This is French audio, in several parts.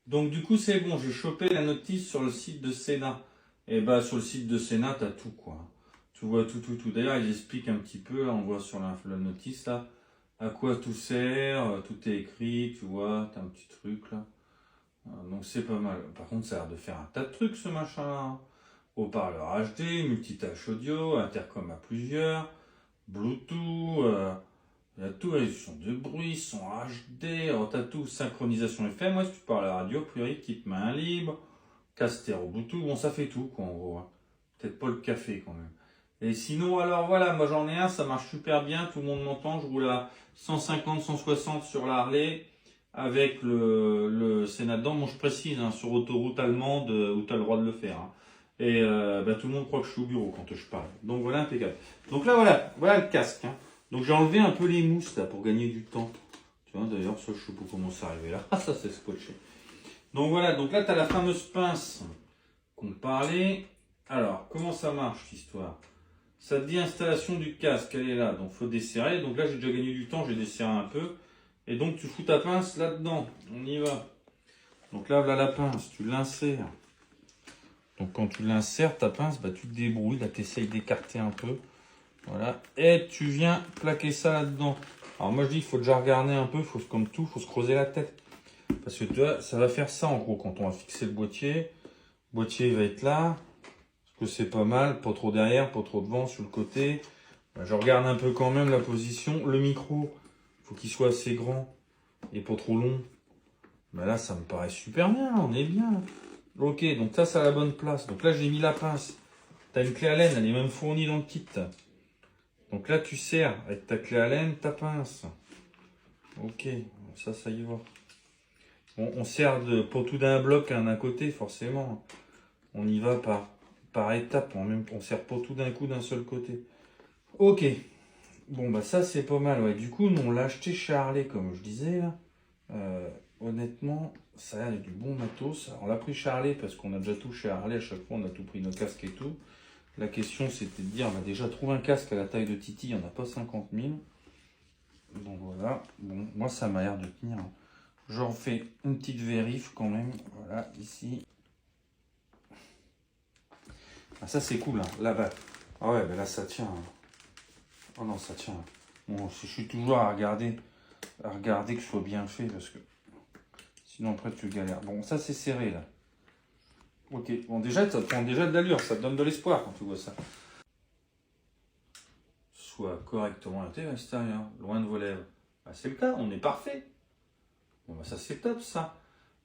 Donc du coup c'est bon, j'ai chopé la notice sur le site de Sénat. Et bah sur le site de Sénat, t'as tout quoi. Tu vois tout. D'ailleurs ils expliquent un petit peu, là, on voit sur la notice là, à quoi tout sert, tout est écrit, tu vois, t'as un petit truc là. Donc c'est pas mal. Par contre ça a l'air de faire un tas de trucs ce machin là. Haut-parleur HD, multitâche audio, intercom à plusieurs, Bluetooth, il y a tout, réduction de bruit, son HD, alors t'as tout, synchronisation FM, ouais, si tu parles à la radio, priori, kit main libre, casque stéréo Bluetooth, bon ça fait tout quoi en gros. Hein. Peut-être pas le café quand même. Et sinon alors voilà, moi j'en ai un, ça marche super bien, tout le monde m'entend, je roule à 150, 160 sur la Harley avec le Sénat dedans. Bon je précise, hein, sur autoroute allemande où tu as le droit de le faire. Hein. Et bah, tout le monde croit que je suis au bureau quand je parle. Donc voilà, impeccable. Donc là voilà le casque. Hein. Donc j'ai enlevé un peu les mousses là pour gagner du temps. Tu vois d'ailleurs ça je sais pas comment ça arrivé là. Ah ça c'est scotché. Donc voilà, donc là tu as la fameuse pince qu'on parlait. Alors comment ça marche cette histoire? Ça te dit installation du casque, elle est là, donc faut desserrer. Donc là j'ai déjà gagné du temps, j'ai desserré un peu. Et donc tu fous ta pince là-dedans, on y va. Donc là voilà la pince, tu l'insères. Donc quand tu l'insères, ta pince, bah, tu te débrouilles, là tu essayes d'écarter un peu. Voilà. Et tu viens plaquer ça là-dedans. Alors moi je dis qu'il faut déjà regarder un peu, faut, comme tout, il faut se creuser la tête. Parce que tu vois, ça va faire ça en gros quand on va fixer le boîtier. Le boîtier va être là. Parce que c'est pas mal, pas trop derrière, pas trop devant, sur le côté. Je regarde un peu quand même la position. Le micro, faut qu'il soit assez grand et pas trop long. Bah là ça me paraît super bien, on est bien. Ok, donc ça c'est à la bonne place. Donc là j'ai mis la pince. Tu as une clé Allen, elle est même fournie dans le kit. Donc là tu serres avec ta clé Allen ta pince. Ok, ça y va. Bon, on sert pas tout d'un bloc d'un côté forcément. On y va par étapes. On sert pas tout d'un coup d'un seul côté. Ok. Bon bah ça c'est pas mal. Ouais. Du coup nous on l'a acheté chez Harley comme je disais là. Honnêtement, ça a l'air du bon matos. Alors, on l'a pris chez Harley parce qu'on a déjà tout chez Harley. À chaque fois, on a tout pris, nos casques et tout. La question, c'était de dire, on a déjà trouvé un casque à la taille de Titi, il n'y en a pas 50 000. Donc voilà. Bon, moi, ça m'a l'air de tenir. J'en fais une petite vérif quand même. Voilà, ici. Ah, ça, c'est cool. Hein. Là-bas. Ah ouais, ben là, ça tient. Oh non, ça tient. Bon, je suis toujours à regarder que ce soit bien fait parce que sinon, après, tu galères. Bon, ça, c'est serré là. Ok, bon déjà, ça prend déjà de l'allure, ça te donne de l'espoir quand tu vois ça. Soit correctement intégré à l'extérieur, loin de vos lèvres. Bah, c'est le cas, on est parfait. Bon bah ça c'est top ça.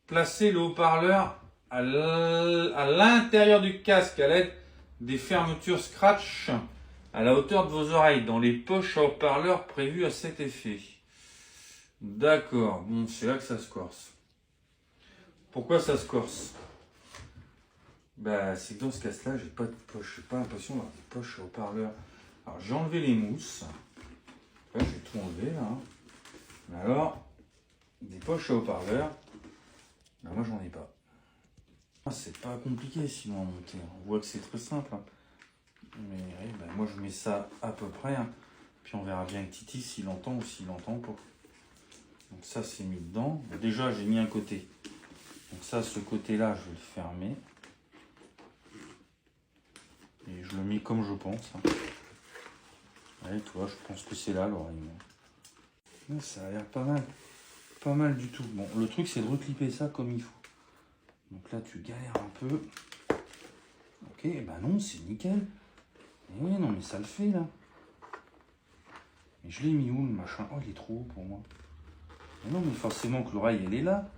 Placez le haut-parleur à l'intérieur du casque à l'aide des fermetures scratch à la hauteur de vos oreilles, dans les poches à haut-parleur prévues à cet effet. D'accord, bon c'est là que ça se corse. Pourquoi ça se corse? Bah, c'est que dans ce casque-là, j'ai pas de poche. J'ai pas l'impression d'avoir des poches au haut-parleur. Alors, j'ai enlevé les mousses. Ouais, j'ai tout enlevé là. Mais alors, des poches à haut-parleur, bah, moi j'en ai pas. Ah, c'est pas compliqué sinon à monter. On voit que c'est très simple. Hein. Mais oui, bah, moi je mets ça à peu près. Hein. Puis on verra bien avec Titi s'il entend ou s'il entend pas. Donc ça c'est mis dedans. Bah, déjà j'ai mis un côté. Donc ça, ce côté-là, je vais le fermer. Et je le mets comme je pense. Hein. Allez, toi, je pense que c'est là l'oreille. Ça a l'air pas mal. Pas mal du tout. Bon, le truc, c'est de reclipper ça comme il faut. Donc là, tu galères un peu. Ok, bah non, c'est nickel. Eh oui, non, mais ça le fait, là. Mais je l'ai mis où, le machin? Oh, il est trop haut pour moi. Mais non, mais forcément que l'oreille, elle est là.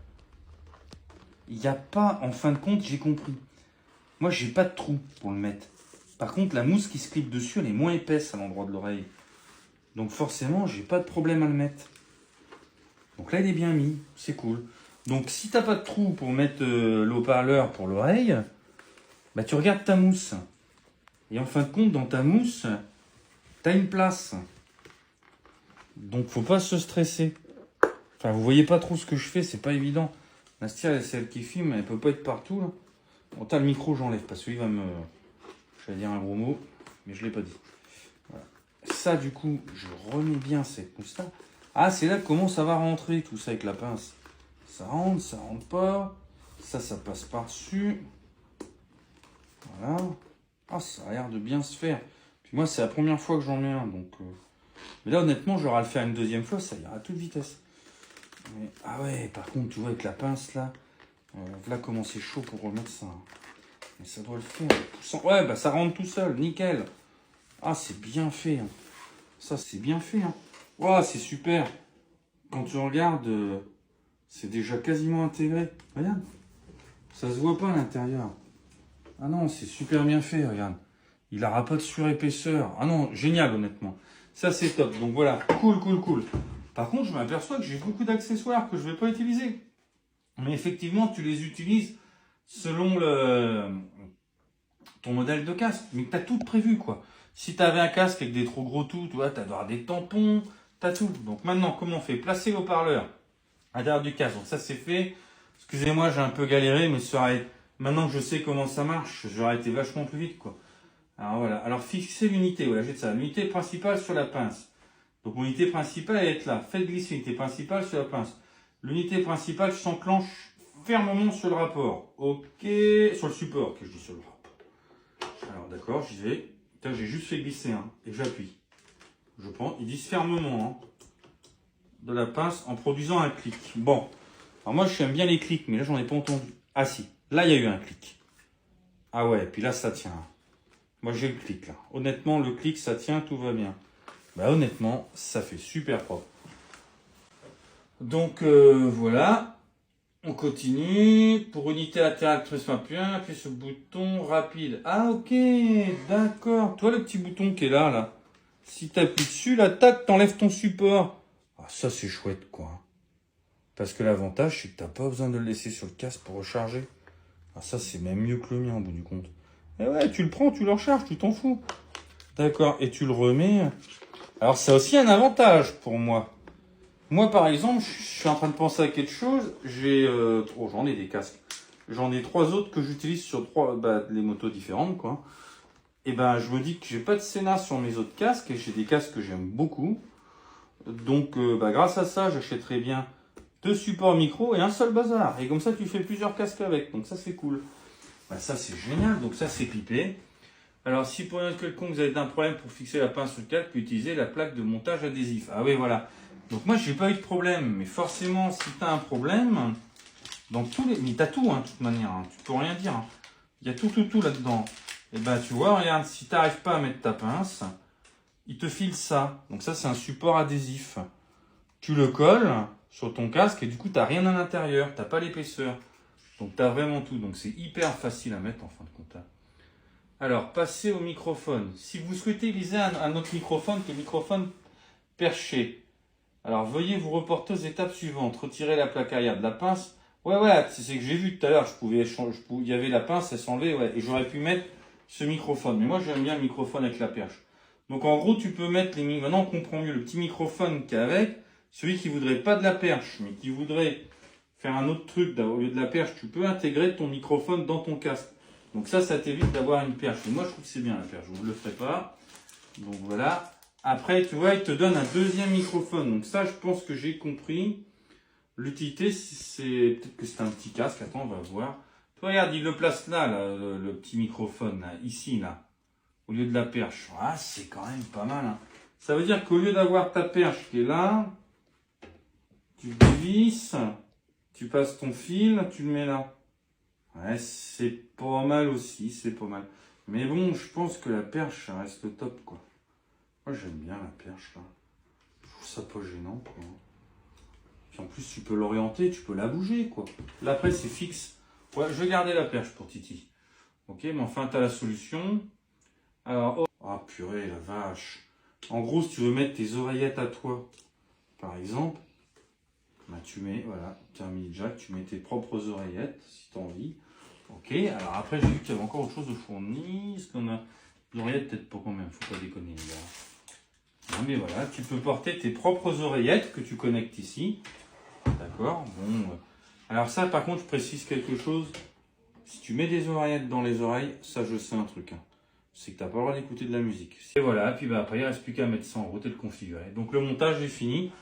Il n'y a pas, en fin de compte, j'ai compris. Moi, j'ai pas de trou pour le mettre. Par contre, la mousse qui se clip dessus, elle est moins épaisse à l'endroit de l'oreille. Donc forcément, j'ai pas de problème à le mettre. Donc là, il est bien mis, c'est cool. Donc si t'as pas de trou pour mettre le haut-parleur pour l'oreille, bah tu regardes ta mousse. Et en fin de compte, dans ta mousse, t'as une place. Donc faut pas se stresser. Enfin, vous voyez pas trop ce que je fais, c'est pas évident. Nastia, c'est celle qui filme, elle peut pas être partout là. Bon, t'as le micro, j'enlève parce qu'il va me... J'allais dire un gros mot, mais je l'ai pas dit. Voilà. Ça, du coup, je remets bien cette mousse-là. Ah, c'est là comment ça va rentrer tout ça avec la pince. Ça rentre pas. Ça passe par-dessus. Voilà. Ah, ça a l'air de bien se faire. Puis moi, c'est la première fois que j'en mets un, donc... Mais là, honnêtement, j'aurai à le faire une deuxième fois, ça ira à toute vitesse. Mais... Ah ouais, par contre, tu vois, avec la pince, là, voilà comment c'est chaud pour remettre ça. Mais ça doit le faire. Ouais, bah ça rentre tout seul, nickel. Ah, c'est bien fait. Hein. Ça, c'est bien fait. Hein. Wow, c'est super. Quand tu regardes, c'est déjà quasiment intégré. Regarde. Ça se voit pas à l'intérieur. Ah non, c'est super bien fait, regarde. Il n'aura pas de surépaisseur. Ah non, génial, honnêtement. Ça, c'est top. Donc voilà, cool, cool, cool. Par contre, je m'aperçois que j'ai beaucoup d'accessoires que je ne vais pas utiliser. Mais effectivement, tu les utilises selon ton modèle de casque. Mais tu as tout prévu, quoi. Si tu avais un casque avec des trop gros tout, tu vois, tu as des tampons, tu as tout. Donc maintenant, comment on fait? Placer le haut-parleur à l'intérieur du casque. Donc ça, c'est fait. Excusez-moi, j'ai un peu galéré, mais maintenant que je sais comment ça marche, j'aurais été vachement plus vite, quoi. Alors voilà. Alors fixer l'unité, voilà, j'ai ça. L'unité principale sur la pince. Donc mon unité principale, elle est là. Faites glisser l'unité principale sur la pince. L'unité principale s'enclenche fermement sur le rapport. Ok. Sur le support, que je dis sur le rapport. Alors d'accord, j'y vais. Putain, j'ai juste fait glisser, hein, et j'appuie. Je prends, ils disent fermement, hein, de la pince en produisant un clic. Bon. Alors moi, j'aime bien les clics, mais là, j'en ai pas entendu. Ah si, là, il y a eu un clic. Ah ouais, puis là, ça tient. Moi, j'ai le clic, là. Honnêtement, le clic, ça tient, tout va bien. Bah honnêtement, ça fait super propre. Donc, voilà. On continue. Pour unité latérale, pression appuyée, appuie sur le bouton rapide. Ah ok, d'accord. Toi, le petit bouton qui est là. Si tu appuies dessus, là, tac, t'enlèves ton support. Ah, ça, c'est chouette, quoi. Parce que l'avantage, c'est que tu n'as pas besoin de le laisser sur le casque pour recharger. Ah, ça, c'est même mieux que le mien, au bout du compte. Et ouais, tu le prends, tu le recharges, tu t'en fous. D'accord, et tu le remets. Alors, ça a aussi un avantage pour moi. Moi, par exemple, je suis en train de penser à quelque chose. J'en ai des casques. J'en ai 3 autres que j'utilise sur les motos différentes, quoi. Et ben, je me dis que j'ai pas de Sena sur mes autres casques, et j'ai des casques que j'aime beaucoup. Donc, grâce à ça, j'achèterai bien 2 supports micro et un seul bazar. Et comme ça, tu fais plusieurs casques avec. Donc ça, c'est cool. Bah, ça, c'est génial. Donc ça, c'est clippé. Alors, si pour un quelconque, vous avez un problème pour fixer la pince sur le casque, vous pouvez utiliser la plaque de montage adhésif. Ah oui, voilà. Donc moi, j'ai pas eu de problème. Mais forcément, si tu as un problème, dans tous les... Mais tu as tout, hein, de toute manière. Hein. Tu peux rien dire. Hein. Il y a tout là-dedans. Et ben, tu vois, regarde, si tu n'arrives pas à mettre ta pince, il te file ça. Donc ça, c'est un support adhésif. Tu le colles sur ton casque et du coup, tu n'as rien à l'intérieur. Tu n'as pas l'épaisseur. Donc, tu as vraiment tout. Donc, c'est hyper facile à mettre en fin de compte. Alors, passez au microphone. Si vous souhaitez utiliser un autre microphone que le microphone perché, alors veuillez vous reporter aux étapes suivantes. Retirer la plaque arrière de la pince. Ouais, c'est que j'ai vu tout à l'heure. Il y avait la pince, elle s'enlevait. Ouais, et j'aurais pu mettre ce microphone. Mais moi, j'aime bien le microphone avec la perche. Donc, en gros, tu peux mettre les microphones. Maintenant, on comprend mieux le petit microphone qu'il y a avec. Celui qui voudrait pas de la perche, mais qui voudrait faire un autre truc, au lieu de la perche, tu peux intégrer ton microphone dans ton casque. Donc ça t'évite d'avoir une perche. Mais moi, je trouve que c'est bien la perche. Je ne le ferai pas. Donc voilà. Après, tu vois, il te donne un deuxième microphone. Donc ça, je pense que j'ai compris. L'utilité, c'est peut-être que c'est un petit casque. Attends, on va voir. Toi, regarde, il le place là, le petit microphone, là, ici, là, au lieu de la perche. Ah, c'est quand même pas mal. Hein. Ça veut dire qu'au lieu d'avoir ta perche qui est là, tu dévisses, tu passes ton fil, tu le mets là. Ouais, c'est pas mal aussi, c'est pas mal. Mais bon, je pense que la perche, ça reste le top, quoi. Moi, j'aime bien la perche, là. Je trouve ça pas gênant, quoi. Puis en plus, tu peux l'orienter, tu peux la bouger, quoi. Là, après, c'est fixe. Ouais, je vais garder la perche pour Titi. Ok, mais enfin, tu as la solution. Alors, oh. Ah, purée, la vache. En gros, si tu veux mettre tes oreillettes à toi, par exemple, bah, tu mets, voilà, tu as un mini jack, tu mets tes propres oreillettes, si tu as envie. Ok, alors après, j'ai vu qu'il y avait encore autre chose de fourni. Est-ce qu'on a des oreillettes, peut-être pas quand même, faut pas déconner, les gars. Non, mais voilà, tu peux porter tes propres oreillettes que tu connectes ici. D'accord, bon. Alors ça, par contre, je précise quelque chose. Si tu mets des oreillettes dans les oreilles, ça, je sais un truc. Hein. C'est que tu n'as pas le droit d'écouter de la musique. Et voilà, puis bah, après, il ne reste plus qu'à mettre ça en route et le configurer. Donc le montage est fini.